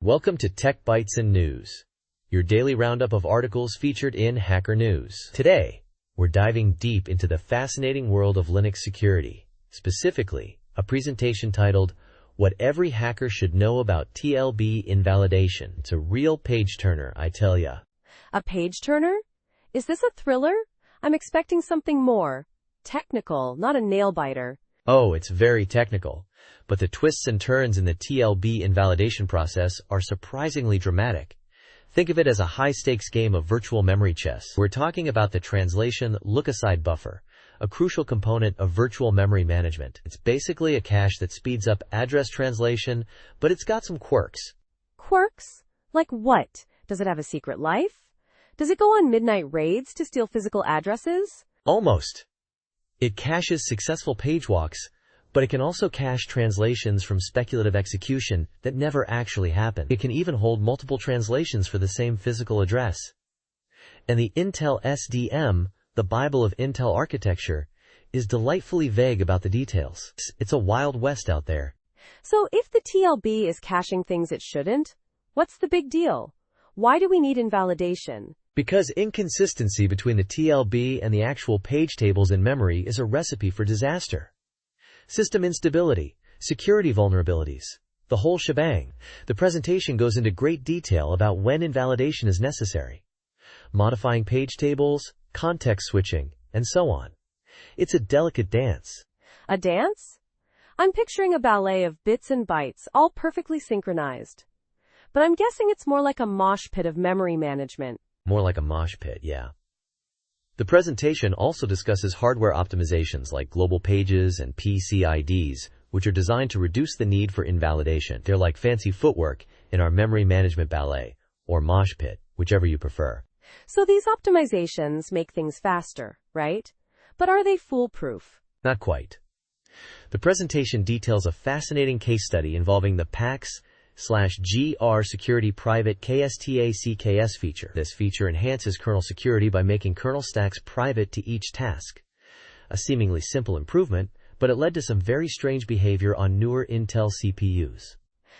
Welcome to Tech Bytes and News, your daily roundup of articles featured in Hacker News. Today, we're diving deep into the fascinating world of Linux security, specifically a presentation titled, What Every Hacker Should Know About TLB Invalidation. It's a real page-turner, I tell ya. A page-turner? Is this a thriller? I'm expecting something more technical, not a nail-biter. Oh, it's very technical, but the twists and turns in the TLB invalidation process are surprisingly dramatic. Think of it as a high-stakes game of virtual memory chess. We're talking about the translation look-aside buffer, a crucial component of virtual memory management. It's basically a cache that speeds up address translation, but it's got some quirks. Quirks? Like what? Does it have a secret life? Does it go on midnight raids to steal physical addresses? Almost. It caches successful page walks, but it can also cache translations from speculative execution that never actually happened. It can even hold multiple translations for the same physical address. And the Intel SDM, the Bible of Intel architecture, is delightfully vague about the details. It's a wild west out there. So if the TLB is caching things it shouldn't, what's the big deal? Why do we need invalidation? Because inconsistency between the TLB and the actual page tables in memory is a recipe for disaster. System instability, security vulnerabilities, the whole shebang. The presentation goes into great detail about when invalidation is necessary, modifying page tables, context switching, and so on. It's a delicate dance. A dance? I'm picturing a ballet of bits and bytes, all perfectly synchronized. But I'm guessing it's more like a mosh pit of memory management. More like a mosh pit, yeah. The presentation also discusses hardware optimizations like global pages and PCIDs, which are designed to reduce the need for invalidation. They're like fancy footwork in our memory management ballet, or mosh pit, whichever you prefer. So these optimizations make things faster, right? But are they foolproof? Not quite. The presentation details a fascinating case study involving the PAX/GR Security Private KSTACKS feature. This feature enhances kernel security by making kernel stacks private to each task. A seemingly simple improvement, but it led to some very strange behavior on newer Intel CPUs.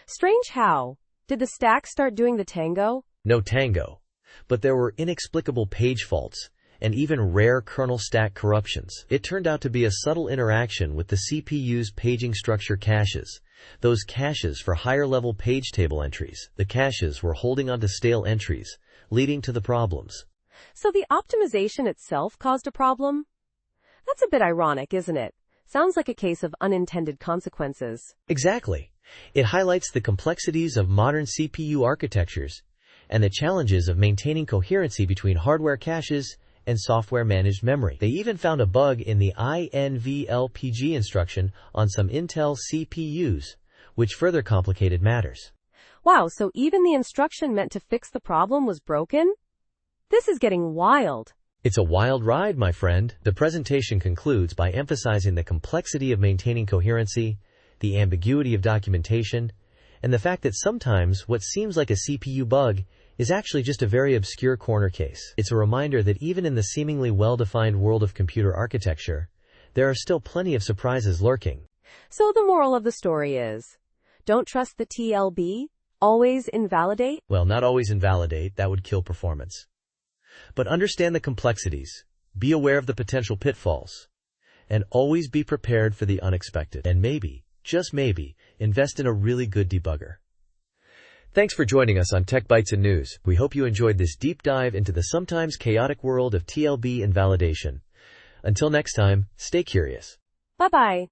Strange how? Did the stack start doing the tango? No tango, but there were inexplicable page faults and even rare kernel stack corruptions. It turned out to be a subtle interaction with the CPU's paging structure caches. Those caches for higher-level page table entries. The caches were holding onto stale entries, leading to the problems. So the optimization itself caused a problem? That's a bit ironic, isn't it? Sounds like a case of unintended consequences. Exactly. It highlights the complexities of modern CPU architectures and the challenges of maintaining coherency between hardware caches and software-managed memory. They even found a bug in the INVLPG instruction on some Intel CPUs, which further complicated matters. Wow, so even the instruction meant to fix the problem was broken? This is getting wild. It's a wild ride, my friend. The presentation concludes by emphasizing the complexity of maintaining coherency, the ambiguity of documentation, and the fact that sometimes what seems like a CPU bug is actually just a very obscure corner case. It's a reminder that even in the seemingly well-defined world of computer architecture, there are still plenty of surprises lurking. So the moral of the story is, don't trust the TLB, always invalidate? Well, not always invalidate, that would kill performance. But understand the complexities, be aware of the potential pitfalls, and always be prepared for the unexpected. And maybe, just maybe, invest in a really good debugger. Thanks for joining us on Tech Bytes and News. We hope you enjoyed this deep dive into the sometimes chaotic world of TLB invalidation. Until next time, stay curious. Bye-bye.